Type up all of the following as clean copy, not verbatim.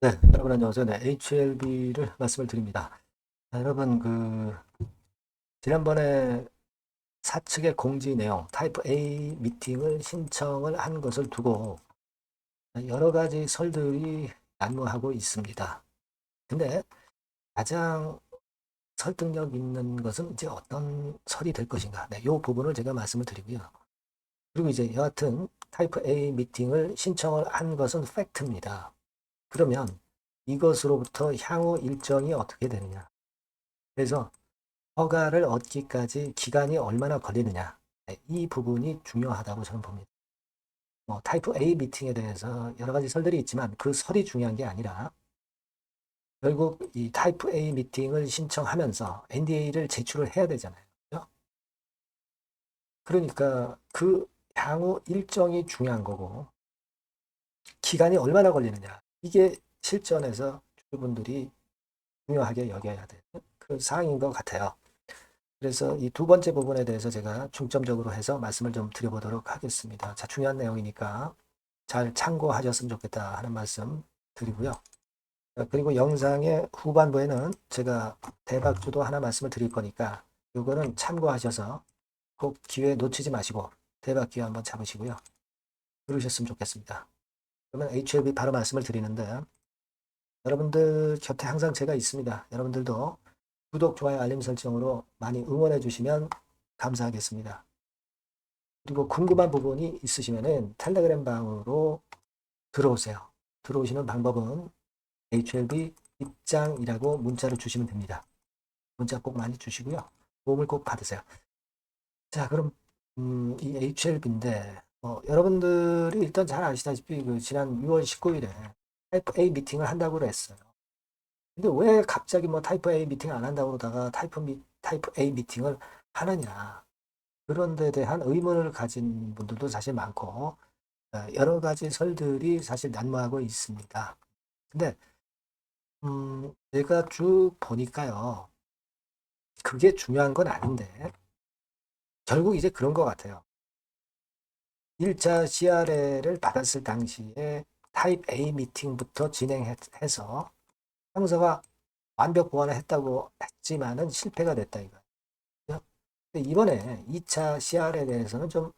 네, 여러분 안녕하세요. 네, HLB를 말씀을 드립니다. 자, 여러분 지난번에 사측의 공지 내용 타입 A 미팅을 신청을 한 것을 두고 여러 가지 설들이 난무하고 있습니다. 근데 가장 설득력 있는 것은 이제 어떤 설이 될 것인가? 네, 이 부분을 제가 말씀을 드리고요. 그리고 이제 여하튼 타입 A 미팅을 신청을 한 것은 팩트입니다. 그러면 이것으로부터 향후 일정이 어떻게 되느냐? 그래서 허가를 얻기까지 기간이 얼마나 걸리느냐. 네, 이 부분이 중요하다고 저는 봅니다. 타이프 A 미팅에 대해서 여러 가지 설들이 있지만 그 설이 중요한 게 아니라 결국 이 타이프 A 미팅을 신청하면서 NDA를 제출을 해야 되잖아요. 그죠? 그러니까 그 향후 일정이 중요한 거고 기간이 얼마나 걸리느냐. 이게 실전에서 주주분들이 중요하게 여겨야 되는 그 사항인 것 같아요. 그래서 이 두 번째 부분에 대해서 제가 중점적으로 해서 말씀을 좀 드려보도록 하겠습니다. 자, 중요한 내용이니까 잘 참고하셨으면 좋겠다 하는 말씀 드리고요. 그리고 영상의 후반부에는 제가 대박주도 하나 말씀을 드릴 거니까 이거는 참고하셔서 꼭 기회 놓치지 마시고 대박 기회 한번 잡으시고요. 그러셨으면 좋겠습니다. 그러면 HLB 바로 말씀을 드리는데 여러분들 곁에 항상 제가 있습니다. 여러분들도 구독, 좋아요, 알림 설정으로 많이 응원해 주시면 감사하겠습니다. 그리고 궁금한 부분이 있으시면은 텔레그램 방으로 들어오세요. 들어오시는 방법은 HLB 입장이라고 문자를 주시면 됩니다. 문자 꼭 많이 주시고요. 도움을 꼭 받으세요. 자, 그럼 이 HLB인데 여러분들이 일단 잘 아시다시피 그 지난 6월 19일에 타이프 A 미팅을 한다고 했어요. 근데 왜 갑자기 뭐 타이프 A 미팅 안 한다고 그러다가 타이프 A 미팅을 하느냐. 그런 데 대한 의문을 가진 분들도 사실 많고 여러 가지 설들이 사실 난무하고 있습니다. 근데 제가 쭉 보니까요. 그게 중요한 건 아닌데 결국 이제 그런 것 같아요. 1차 CRL을 받았을 당시에 타입 A 미팅부터 진행해서 상서가 완벽 보완을 했다고 했지만은 실패가 됐다 이거예요. 근데 이번에 2차 CR에 대해서는 좀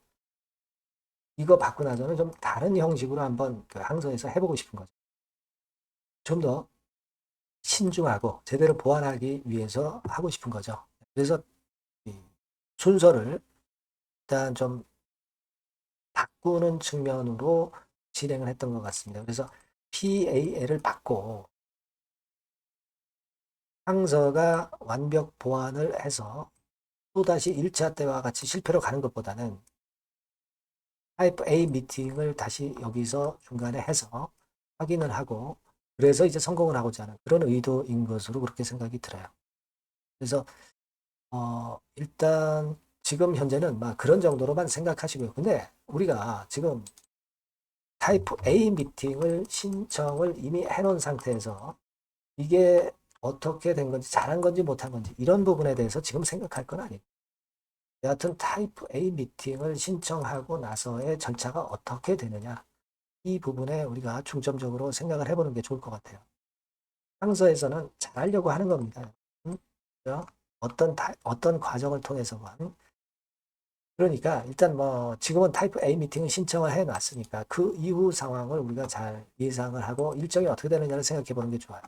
이거 받고 나서는 좀 다른 형식으로 한번 그 항소에서 해보고 싶은 거죠. 좀 더 신중하고 제대로 보완하기 위해서 하고 싶은 거죠. 그래서 순서를 일단 좀 바꾸는 측면으로 진행을 했던 것 같습니다. 그래서 PAL을 받고 항서가 완벽 보완을 해서 또다시 1차 때와 같이 실패로 가는 것보다는 타입 A 미팅을 다시 여기서 중간에 해서 확인을 하고 그래서 이제 성공을 하고자 하는 그런 의도인 것으로 그렇게 생각이 들어요. 그래서 일단 지금 현재는 막 그런 정도로만 생각하시고요. 근데 우리가 지금 타입 A 미팅을 신청을 이미 해놓은 상태에서 이게 어떻게 된 건지 잘한 건지 못한 건지 이런 부분에 대해서 지금 생각할 건 아니에요. 여하튼 타입 A 미팅을 신청하고 나서의 절차가 어떻게 되느냐 이 부분에 우리가 중점적으로 생각을 해보는 게 좋을 것 같아요. 상서에서는 잘하려고 하는 겁니다. 어떤 과정을 통해서건 그러니까 일단 뭐 지금은 타입 A 미팅을 신청을 해놨으니까 그 이후 상황을 우리가 잘 예상을 하고 일정이 어떻게 되느냐를 생각해 보는 게 좋아요.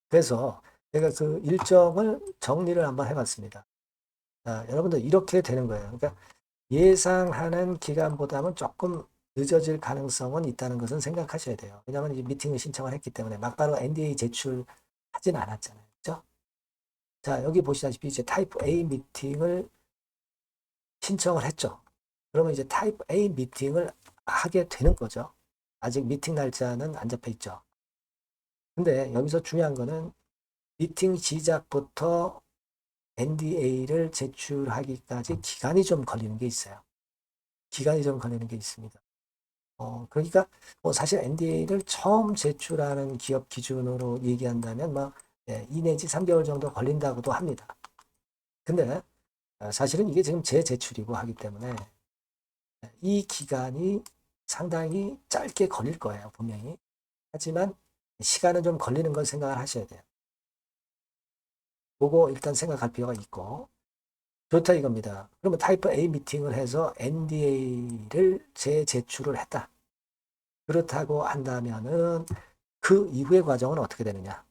그래서 제가 그 일정을 정리를 한번 해봤습니다. 자, 여러분들 이렇게 되는 거예요. 그러니까 예상하는 기간보다는 조금 늦어질 가능성은 있다는 것은 생각하셔야 돼요. 왜냐하면 이제 미팅을 신청을 했기 때문에 막바로 NDA 제출하진 않았잖아요. 그죠? 자, 여기 보시다시피 이제 타입 A 미팅을 신청을 했죠. 그러면 이제 타입 A 미팅을 하게 되는 거죠. 아직 미팅 날짜는 안 잡혀 있죠. 근데 여기서 중요한 거는 미팅 시작부터 NDA를 제출하기까지 기간이 좀 걸리는 게 있어요. 기간이 좀 걸리는 게 있습니다. 그러니까 뭐 사실 NDA를 처음 제출하는 기업 기준으로 얘기한다면 뭐 2 내지 3개월 정도 걸린다고도 합니다. 근데 사실은 이게 지금 재제출이고 하기 때문에 이 기간이 상당히 짧게 걸릴 거예요, 분명히. 하지만 시간은 좀 걸리는 걸 생각을 하셔야 돼요. 그거 일단 생각할 필요가 있고, 좋다 이겁니다. 그러면 타입 A 미팅을 해서 NDA를 재제출을 했다. 그렇다고 한다면은 그 이후의 과정은 어떻게 되느냐?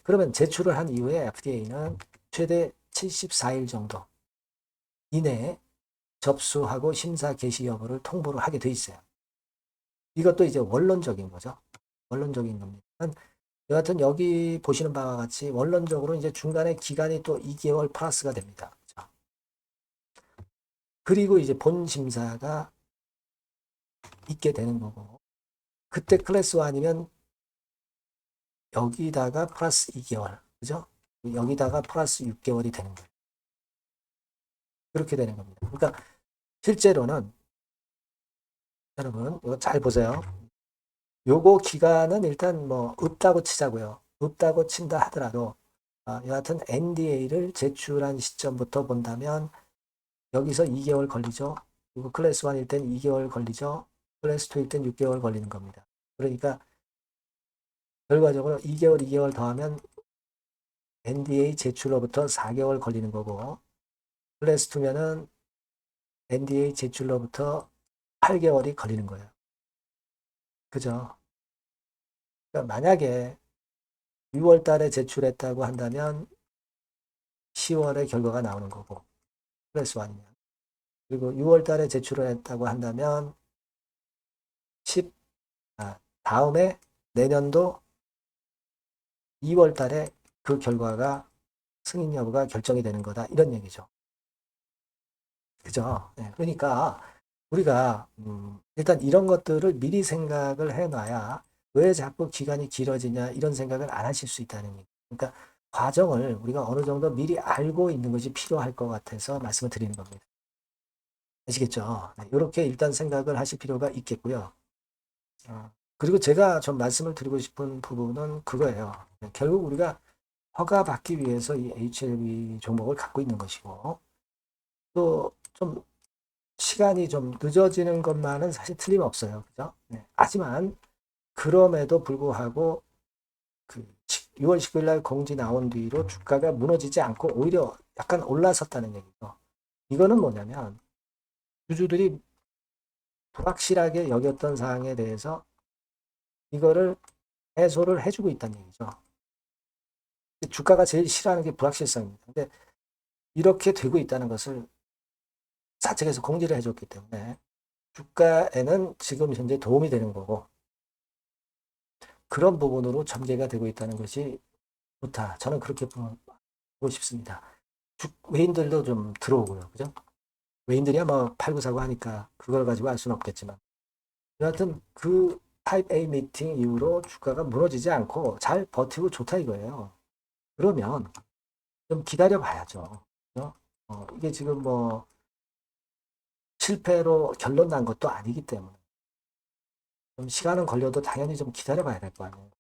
그러면 제출을 한 이후에 FDA는 최대 74일 정도 이내에 접수하고 심사 개시 여부를 통보를 하게 돼 있어요. 이것도 이제 원론적인 거죠. 원론적인 겁니다. 여하튼 여기 보시는 바와 같이 원론적으로 이제 중간에 기간이 또 2개월 플러스가 됩니다. 그리고 이제 본 심사가 있게 되는 거고, 그때 클래스 1이면 여기다가 플러스 2개월, 그죠? 여기다가 플러스 6개월이 되는 거예요. 그렇게 되는 겁니다. 그러니까 실제로는 여러분 이거 잘 보세요. 요거 기간은 일단 뭐 없다고 치자고요. 없다고 친다 하더라도 여하튼 NDA를 제출한 시점부터 본다면 여기서 2개월 걸리죠. 그리고 클래스 1일 땐 2개월 걸리죠. 클래스 2일 땐 6개월 걸리는 겁니다. 그러니까 결과적으로 2개월 더하면 NDA 제출로부터 4개월 걸리는 거고, 클래스 2면은 NDA 제출로부터 8개월이 걸리는 거예요. 그죠? 그러니까 만약에 6월 달에 제출했다고 한다면 10월에 결과가 나오는 거고, 클래스 1이면. 그리고 6월 달에 제출을 했다고 한다면 10, 다음에 내년도 2월 달에 그 결과가 승인 여부가 결정이 되는 거다. 이런 얘기죠. 그죠? 네, 그러니까 우리가 일단 이런 것들을 미리 생각을 해놔야 왜 자꾸 기간이 길어지냐 이런 생각을 안 하실 수 있다는 얘기. 그러니까 과정을 우리가 어느 정도 미리 알고 있는 것이 필요할 것 같아서 말씀을 드리는 겁니다. 아시겠죠? 네, 이렇게 일단 생각을 하실 필요가 있겠고요. 그리고 제가 좀 말씀을 드리고 싶은 부분은 그거예요. 네, 결국 우리가 허가받기 위해서 이 HLB 종목을 갖고 있는 것이고 또 좀 시간이 좀 늦어지는 것만은 사실 틀림없어요. 그죠? 네. 하지만 그럼에도 불구하고 그 6월 19일 날 공지 나온 뒤로 주가가 무너지지 않고 오히려 약간 올라섰다는 얘기죠. 이거는 뭐냐면 주주들이 불확실하게 여겼던 사항에 대해서 이거를 해소를 해주고 있다는 얘기죠. 주가가 제일 싫어하는 게 불확실성입니다. 근데 이렇게 되고 있다는 것을 사측에서 공지를 해줬기 때문에 주가에는 지금 현재 도움이 되는 거고 그런 부분으로 전개가 되고 있다는 것이 좋다. 저는 그렇게 보고 싶습니다. 외인들도 좀 들어오고요. 그죠? 외인들이야 뭐 팔고 사고 하니까 그걸 가지고 알 수는 없겠지만 여하튼 그 타입 A 미팅 이후로 주가가 무너지지 않고 잘 버티고 좋다 이거예요. 그러면 좀 기다려 봐야죠. 이게 지금 뭐 실패로 결론 난 것도 아니기 때문에 좀 시간은 걸려도 당연히 좀 기다려 봐야 될 거 아니에요.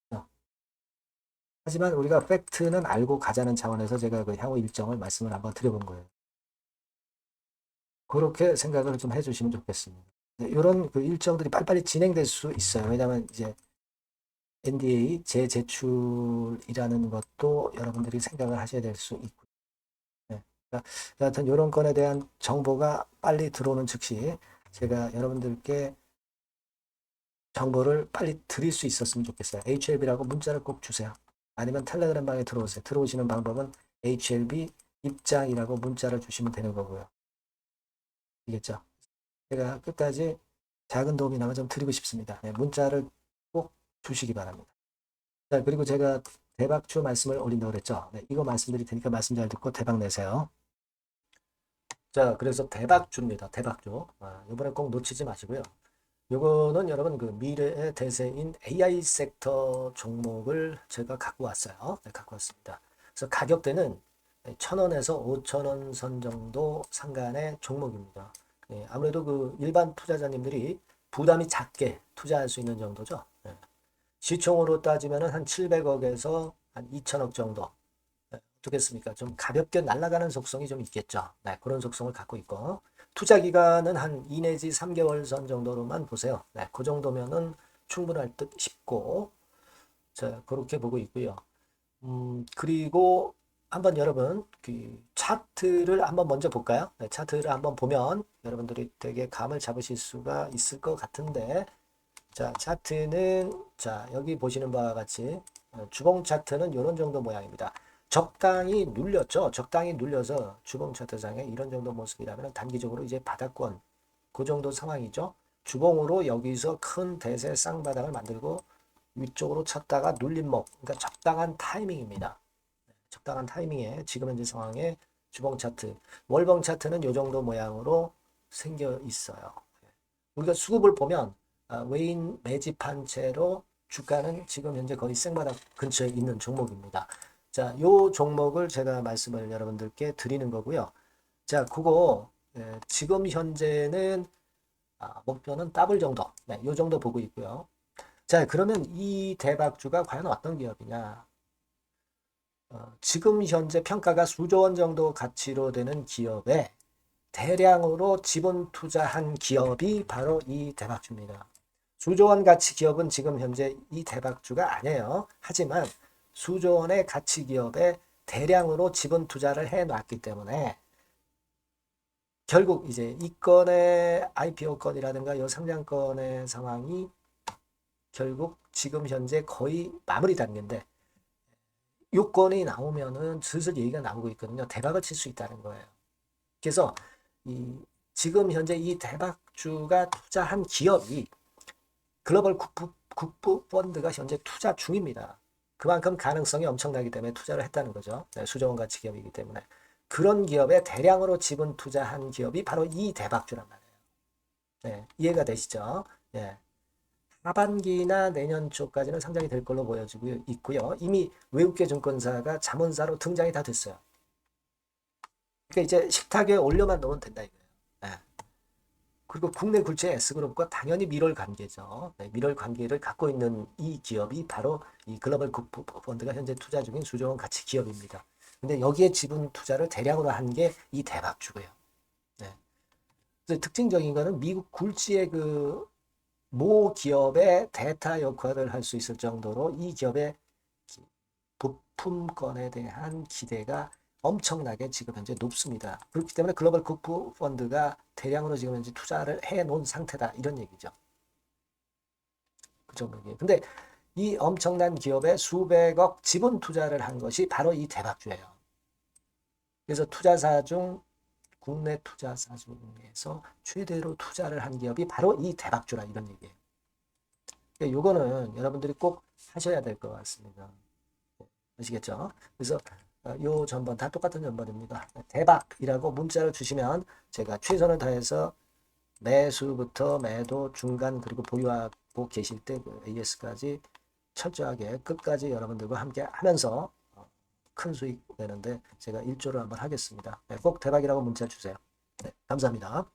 하지만 우리가 팩트는 알고 가자는 차원에서 제가 그 향후 일정을 말씀을 한번 드려본 거예요. 그렇게 생각을 좀 해주시면 좋겠습니다. 이런 그 일정들이 빨리빨리 진행될 수 있어요. 왜냐하면 이제 NDA 재제출이라는 것도 여러분들이 생각을 하셔야 될 수 있고, 네. 그러니까 여하튼 이런 건에 대한 정보가 빨리 들어오는 즉시 제가 여러분들께 정보를 빨리 드릴 수 있었으면 좋겠어요. HLB라고 문자를 꼭 주세요. 아니면 텔레그램 방에 들어오세요. 들어오시는 방법은 HLB 입장이라고 문자를 주시면 되는 거고요. 알겠죠? 제가 끝까지 작은 도움이나마 좀 드리고 싶습니다. 네, 문자를 꼭 주시기 바랍니다. 자, 그리고 제가 대박주 말씀을 올린다고 그랬죠? 네, 이거 말씀드릴 테니까 말씀 잘 듣고 대박 내세요. 자, 그래서 대박주입니다. 대박주. 이번에 꼭 놓치지 마시고요. 요거는 여러분 그 미래의 대세인 AI 섹터 종목을 제가 갖고 왔어요. 네, 갖고 왔습니다. 그래서 가격대는 1,000원에서 5,000원 선 정도 상간의 종목입니다. 네, 아무래도 그 일반 투자자님들이 부담이 작게 투자할 수 있는 정도죠. 네. 시총으로 따지면 한 700억에서 한 2천억 정도. 네, 어떻겠습니까? 좀 가볍게 날아가는 속성이 좀 있겠죠. 네, 그런 속성을 갖고 있고 투자 기간은 한 2 내지 3개월 선 정도로만 보세요. 네, 그 정도면은 충분할 듯 싶고, 자, 그렇게 보고 있고요. 그리고 한번 여러분 그 차트를 한번 먼저 볼까요? 네, 차트를 한번 보면 여러분들이 되게 감을 잡으실 수가 있을 것 같은데, 자, 차트는 자, 여기 보시는 바와 같이 주봉 차트는 이런 정도 모양입니다. 적당히 눌렸죠. 적당히 눌려서 주봉 차트상에 이런 정도 모습이라면 단기적으로 이제 바닥권 그 정도 상황이죠. 주봉으로 여기서 큰 대세 쌍바닥을 만들고 위쪽으로 쳤다가 눌림목, 그러니까 적당한 타이밍입니다. 적당한 타이밍에 지금 현재 상황에 주봉 차트, 월봉 차트는 이 정도 모양으로 생겨 있어요. 우리가 수급을 보면 외인 매집한 채로 주가는 지금 현재 거의 생바닥 근처에 있는 종목입니다. 자, 요 종목을 제가 말씀을 여러분들께 드리는 거고요. 자, 그거 지금 현재는 목표는 더블 정도, 네, 요 정도 보고 있고요. 자, 그러면 이 대박주가 과연 어떤 기업이냐? 지금 현재 평가가 수조 원 정도 가치로 되는 기업에 대량으로 지분 투자한 기업이 바로 이 대박주입니다. 수조 원 가치 기업은 지금 현재 이 대박주가 아니에요. 하지만 수조 원의 가치 기업에 대량으로 지분 투자를 해 놨기 때문에 결국 이제 이 건의 IPO 건이라든가 이 상장건의 상황이 결국 지금 현재 거의 마무리 단계인데 요건이 나오면은 슬슬 얘기가 나오고 있거든요. 대박을 칠 수 있다는 거예요. 그래서 이 지금 현재 이 대박주가 투자한 기업이 글로벌 국부 펀드가 현재 투자 중입니다. 그만큼 가능성이 엄청나기 때문에 투자를 했다는 거죠. 네, 수조원 가치 기업이기 때문에. 그런 기업에 대량으로 지분 투자한 기업이 바로 이 대박주란 말이에요. 네, 이해가 되시죠? 네. 하반기나 내년 초까지는 상장이 될 걸로 보여지고 있고요. 이미 외국계 증권사가 자문사로 등장이 다 됐어요. 그러니까 이제 식탁에 올려만 놓으면 된다 이거예요. 네. 그리고 국내 굴지의 S그룹과 당연히 밀월 관계죠. 네, 밀월 관계를 갖고 있는 이 기업이 바로 이 글로벌 국부 펀드가 현재 투자 중인 수조원 가치 기업입니다. 근데 여기에 지분 투자를 대량으로 한 게 이 대박주고요. 네. 그래서 특징적인 거는 미국 굴지의 그 모 기업의 대타 역할을 할 수 있을 정도로 이 기업의 부품권에 대한 기대가 엄청나게 지금 현재 높습니다. 그렇기 때문에 글로벌 국부 펀드가 대량으로 지금 현재 투자를 해 놓은 상태다. 이런 얘기죠. 그 정도예요. 근데 이 엄청난 기업에 수백억 지분 투자를 한 것이 바로 이 대박주예요. 그래서 투자사 중 국내 투자사 중에서 최대로 투자를 한 기업이 바로 이 대박주라 이런 얘기예요. 요거는 여러분들이 꼭 하셔야 될 것 같습니다. 아시겠죠? 그래서 요 전번 다 똑같은 전번입니다. 대박이라고 문자를 주시면 제가 최선을 다해서 매수부터 매도 중간 그리고 보유하고 계실 때 그 AS까지 철저하게 끝까지 여러분들과 함께 하면서 큰 수익 내는데 제가 일조를 한번 하겠습니다. 네, 꼭 대박이라고 문자 주세요. 네, 감사합니다.